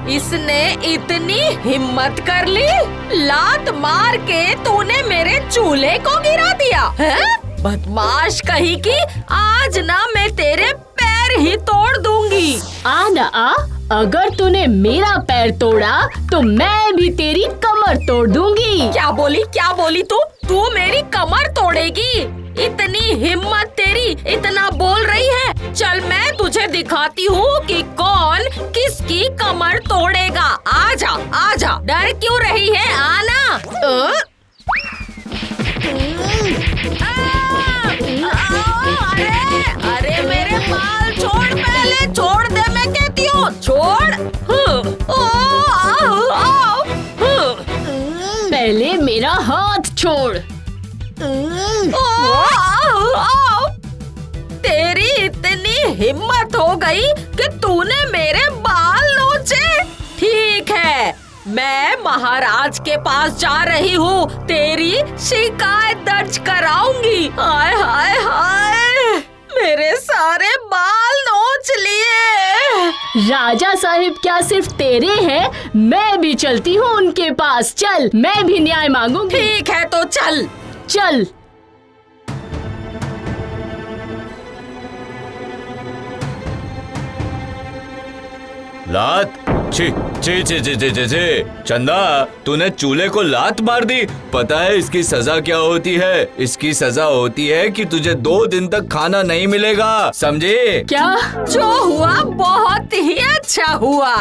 इसने इतनी हिम्मत कर ली, लात मार के तूने मेरे चूल्हे को गिरा दिया है? बदमाश कहीं की, आज ना मैं तेरे पैर ही तोड़ दूंगी। आ ना आ, अगर तूने मेरा पैर तोड़ा तो मैं भी तेरी कमर तोड़ दूंगी। क्या बोली तू मेरी कमर तोड़ेगी? इतनी हिम्मत तेरी, इतना बोल रही है? चल मैं तुझे दिखाती हूँ कि कौन किसकी कमर तोड़ेगा। आजा आजा, डर क्यों रही है, आना। अरे मेरे बाल छोड़, पहले छोड़ दे, मैं कहती हूँ छोड़। पहले मेरा हाथ छोड़। तेरी इतनी हिम्मत हो गई कि तूने मेरे बाल नोचे? ठीक है, मैं महाराज के पास जा रही हूँ, तेरी शिकायत दर्ज कराऊंगी। हाय हाय हाय, मेरे सारे बाल नोच लिए। राजा साहिब क्या सिर्फ तेरे हैं? मैं भी चलती हूँ उनके पास। चल, मैं भी न्याय मांगूंगी। ठीक है तो चल चल। लात? छी छी छी छी छी छी, चंदा तूने चूल्हे को लात मार दी। पता है इसकी सजा क्या होती है? इसकी सजा होती है कि तुझे 2 दिन तक खाना नहीं मिलेगा, समझे? क्या? जो हुआ बहुत ही अच्छा हुआ।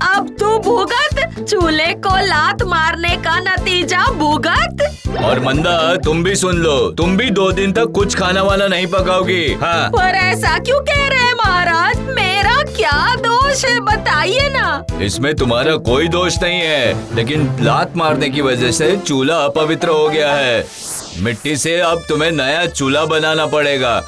अब तू भुगत, चूल्हे को लात मारने का नतीजा भुगत। और मंदा तुम भी सुन लो, तुम भी 2 दिन तक कुछ खाना वाना नहीं पकाओगी। हाँ। पर ऐसा क्यों कह रहे हैं महाराज? मेरा क्या दोष है, बताइए ना। इसमें तुम्हारा कोई दोष नहीं है, लेकिन लात मारने की वजह से चूल्हा अपवित्र हो गया है। मिट्टी से अब तुम्हें नया चूल्हा बनाना पड़ेगा।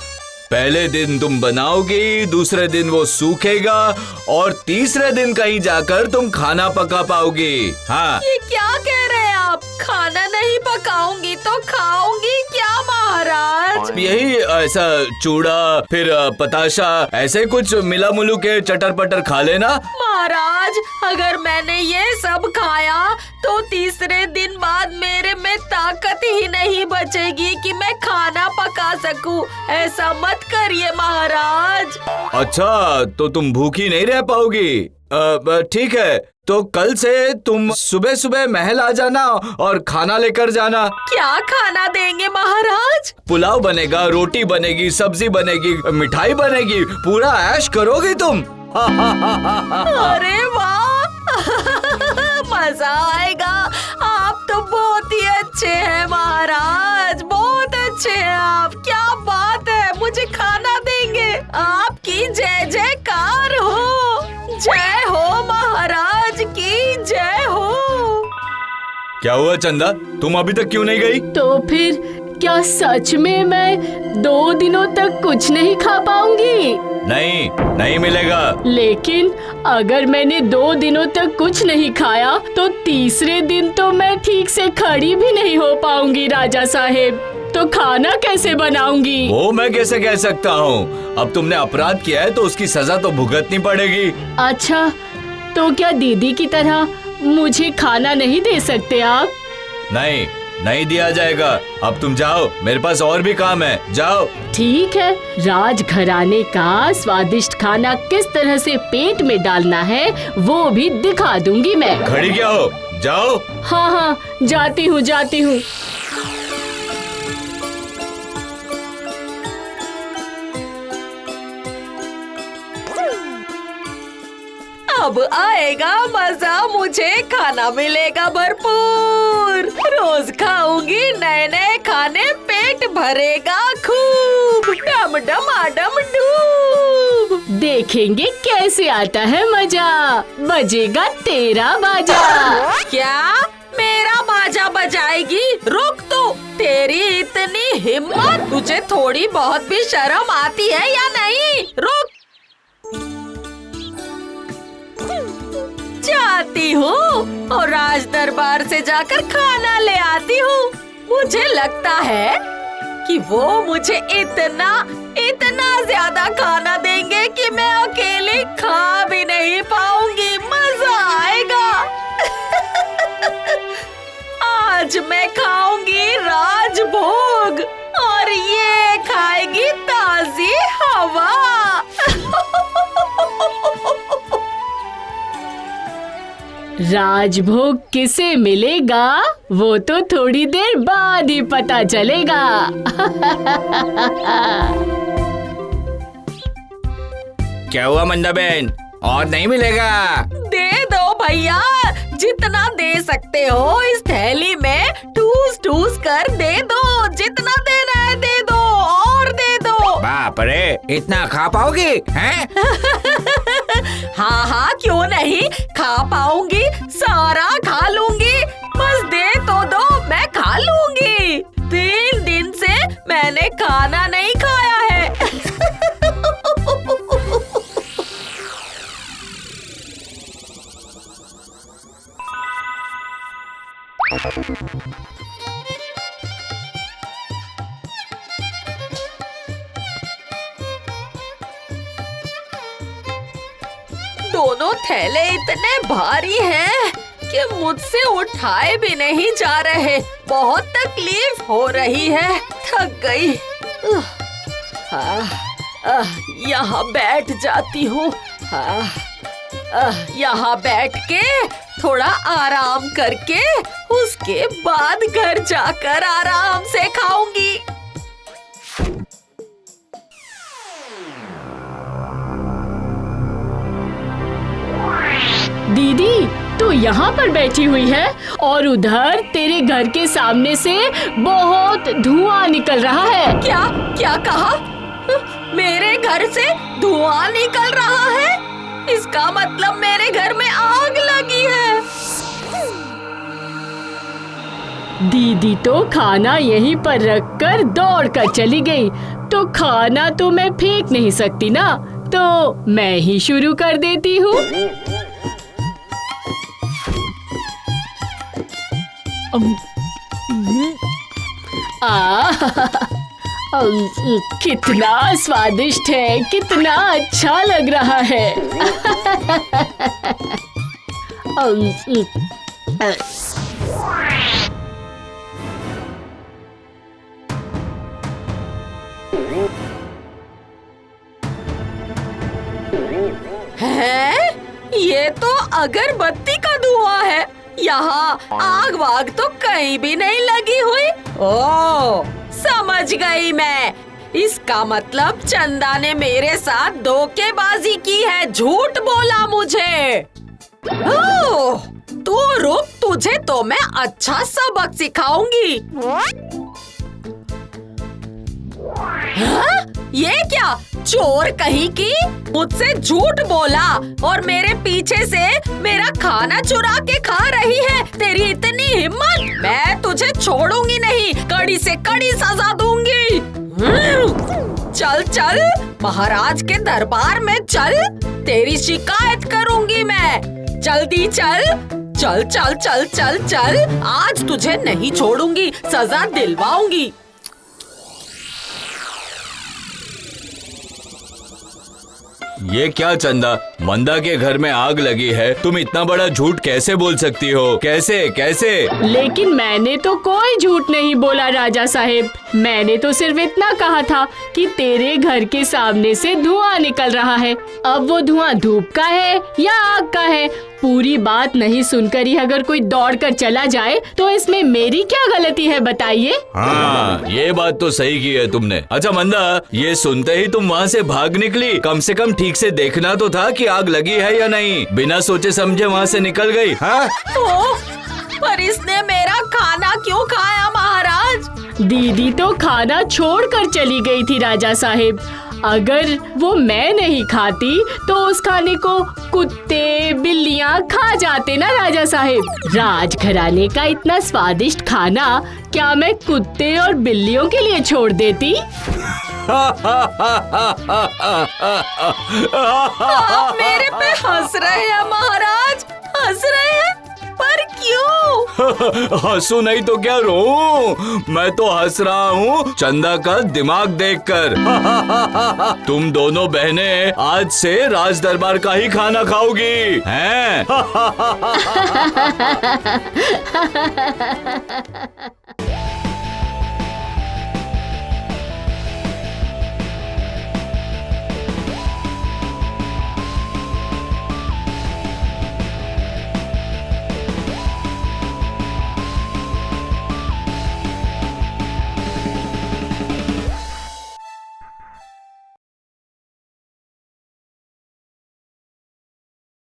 पहले दिन तुम बनाओगी, दूसरे दिन वो सूखेगा और तीसरे दिन कहीं जाकर तुम खाना पका पाओगी। हाँ। ये क्या कह रहे हैं आप? खाना नहीं पकाऊंगी तो खाऊंगी क्या महाराज? यही ऐसा चूड़ा, फिर पताशा, ऐसे कुछ मिला मुलू के चटर पटर खा लेना। महाराज, अगर मैंने ये सब खाया तो तीसरे दिन बाद मेरे में ताकत ही नहीं बचेगी कि मैं खाना पका सकूं। ऐसा मत करिए महाराज। अच्छा, तो तुम भूखी नहीं रह पाओगी। ठीक है, तो कल से तुम सुबह सुबह महल आ जाना और खाना लेकर जाना। क्या खाना देंगे महाराज? पुलाव बनेगा, रोटी बनेगी, सब्जी बनेगी, मिठाई बनेगी, पूरा ऐश करोगी तुम। अरे वाह, मजा आएगा। आप तो बहुत ही अच्छे हैं महाराज, बहुत अच्छे हैं आप। क्या बात है, मुझे खाना देंगे। आपकी जय जयकार हो, जय हो महाराज की जय हो। क्या हुआ चंदा, तुम अभी तक क्यों नहीं गई? तो फिर क्या सच में मैं 2 दिनों तक कुछ नहीं खा पाऊंगी? नहीं, नहीं मिलेगा। लेकिन अगर मैंने 2 दिनों तक कुछ नहीं खाया तो तीसरे दिन तो मैं ठीक से खड़ी भी नहीं हो पाऊंगी राजा साहेब। तो खाना कैसे बनाऊंगी? वो मैं कैसे कह सकता हूँ? अब तुमने अपराध किया है तो उसकी सजा तो भुगतनी पड़ेगी। अच्छा, तो क्या दीदी की तरह मुझे खाना नहीं दे सकते आप? नहीं, नहीं दिया जाएगा। अब तुम जाओ, मेरे पास और भी काम है, जाओ। ठीक है, राजघराने का स्वादिष्ट खाना किस तरह से पेट में डालना है वो भी दिखा दूंगी मैं। खड़ी क्या हो, जाओ। हाँ हाँ, जाती हूँ जाती हूँ। अब आएगा मजा, मुझे खाना मिलेगा भरपूर। रोज खाऊंगी नए नए खाने, पेट भरेगा खूब। डम डमाडम डूब। देखेंगे कैसे आता है मजा, बजेगा तेरा बाजा। क्या मेरा बाजा बजाएगी? रुक तू, तेरी इतनी हिम्मत, तुझे थोड़ी बहुत भी शर्म आती है या नहीं? रुक, जाती हूँ और राज दरबार से जाकर खाना ले आती हूँ। मुझे लगता है कि वो मुझे इतना इतना ज्यादा खाना देंगे कि मैं अकेली खा भी नहीं पाऊंगी। मजा आएगा। आज मैं खाऊंगी राजभोग और ये खाएगी ताजी हवा। राजभोग किसे मिलेगा वो तो थोड़ी देर बाद ही पता चलेगा। क्या हुआ मंदा बहन, और नहीं मिलेगा? दे दो भैया, जितना दे सकते हो इस थैली में ठूस ठूस कर दे दो। जितना देना है दे दो, और दे दो। बाप रे, इतना खा पाओगी हैं? हाँ हाँ, क्यों नहीं, खा पाऊंगी, सारा खा लूंगी। बस दे तो दो, मैं खा लूंगी। 3 दिन से मैंने खाना नहीं खाया है। दोनों थैले इतने भारी हैं कि मुझसे उठाए भी नहीं जा रहे। बहुत तकलीफ हो रही है, थक गई। यहाँ बैठ जाती हूँ। यहाँ बैठ के थोड़ा आराम करके उसके बाद घर जाकर आराम से खाऊंगी। दीदी, तू यहाँ पर बैठी हुई है और उधर तेरे घर के सामने से बहुत धुआं निकल रहा है। क्या क्या कहा? मेरे घर से धुआं निकल रहा है? इसका मतलब मेरे घर में आग लगी है। दीदी तो खाना यहीं पर रखकर दौड़ कर चली गई, तो खाना तो मैं फेंक नहीं सकती ना, तो मैं ही शुरू कर देती हूँ। कितना स्वादिष्ट है, कितना अच्छा लग रहा है। है? ये तो अगरबत्ती का धुआं है। यहाँ आग वाग तो कहीं भी नहीं लगी हुई। ओह, समझ गई मैं। इसका मतलब चंदा ने मेरे साथ धोखेबाजी की है, झूठ बोला मुझे। ओह, तू रुक, तुझे तो मैं अच्छा सबक सिखाऊंगी। हाँ? ये क्या, चोर कहीं की, मुझसे झूठ बोला और मेरे पीछे से मेरा खाना चुरा के खा रही है। तेरी इतनी हिम्मत, मैं तुझे छोड़ूंगी नहीं, कड़ी से कड़ी सजा दूंगी। चल चल, महाराज के दरबार में चल, तेरी शिकायत करूंगी मैं। जल्दी चल, चल चल चल चल चल, आज तुझे नहीं छोड़ूंगी, सजा दिलवाऊंगी। ये क्या चंदा, मंदा के घर में आग लगी है, तुम इतना बड़ा झूठ कैसे बोल सकती हो? कैसे कैसे? लेकिन मैंने तो कोई झूठ नहीं बोला राजा साहेब। मैंने तो सिर्फ इतना कहा था कि तेरे घर के सामने से धुआं निकल रहा है। अब वो धुआं धूप का है या आग का है, पूरी बात नहीं सुनकर ही अगर कोई दौड़कर चला जाए तो इसमें मेरी क्या गलती है बताइए? हाँ, ये बात तो सही की है तुमने। अच्छा मंदा, ये सुनते ही तुम वहाँ से भाग निकली। कम से कम ठीक से देखना तो था कि आग लगी है या नहीं। बिना सोचे समझे वहाँ से निकल गई। हाँ? ओह, पर इसने मेरा खाना क्यों खाया महाराज? दीदी तो खाना छोड़कर चली गई थी राजा साहेब। अगर वो मैं नहीं खाती तो उस खाने को कुत्ते बिल्लियां खा जाते ना राजा साहेब। राजघराने का इतना स्वादिष्ट खाना क्या मैं कुत्ते और बिल्लियों के लिए छोड़ देती? आप मेरे पे हंस रहे हैं महाराज, हंस रहे हैं, पर क्यों? हंसू नहीं तो क्या रोऊं? मैं तो हंस रहा हूँ चंदा का दिमाग देखकर। तुम दोनों बहनें आज से राज दरबार का ही खाना खाओगी, हैं?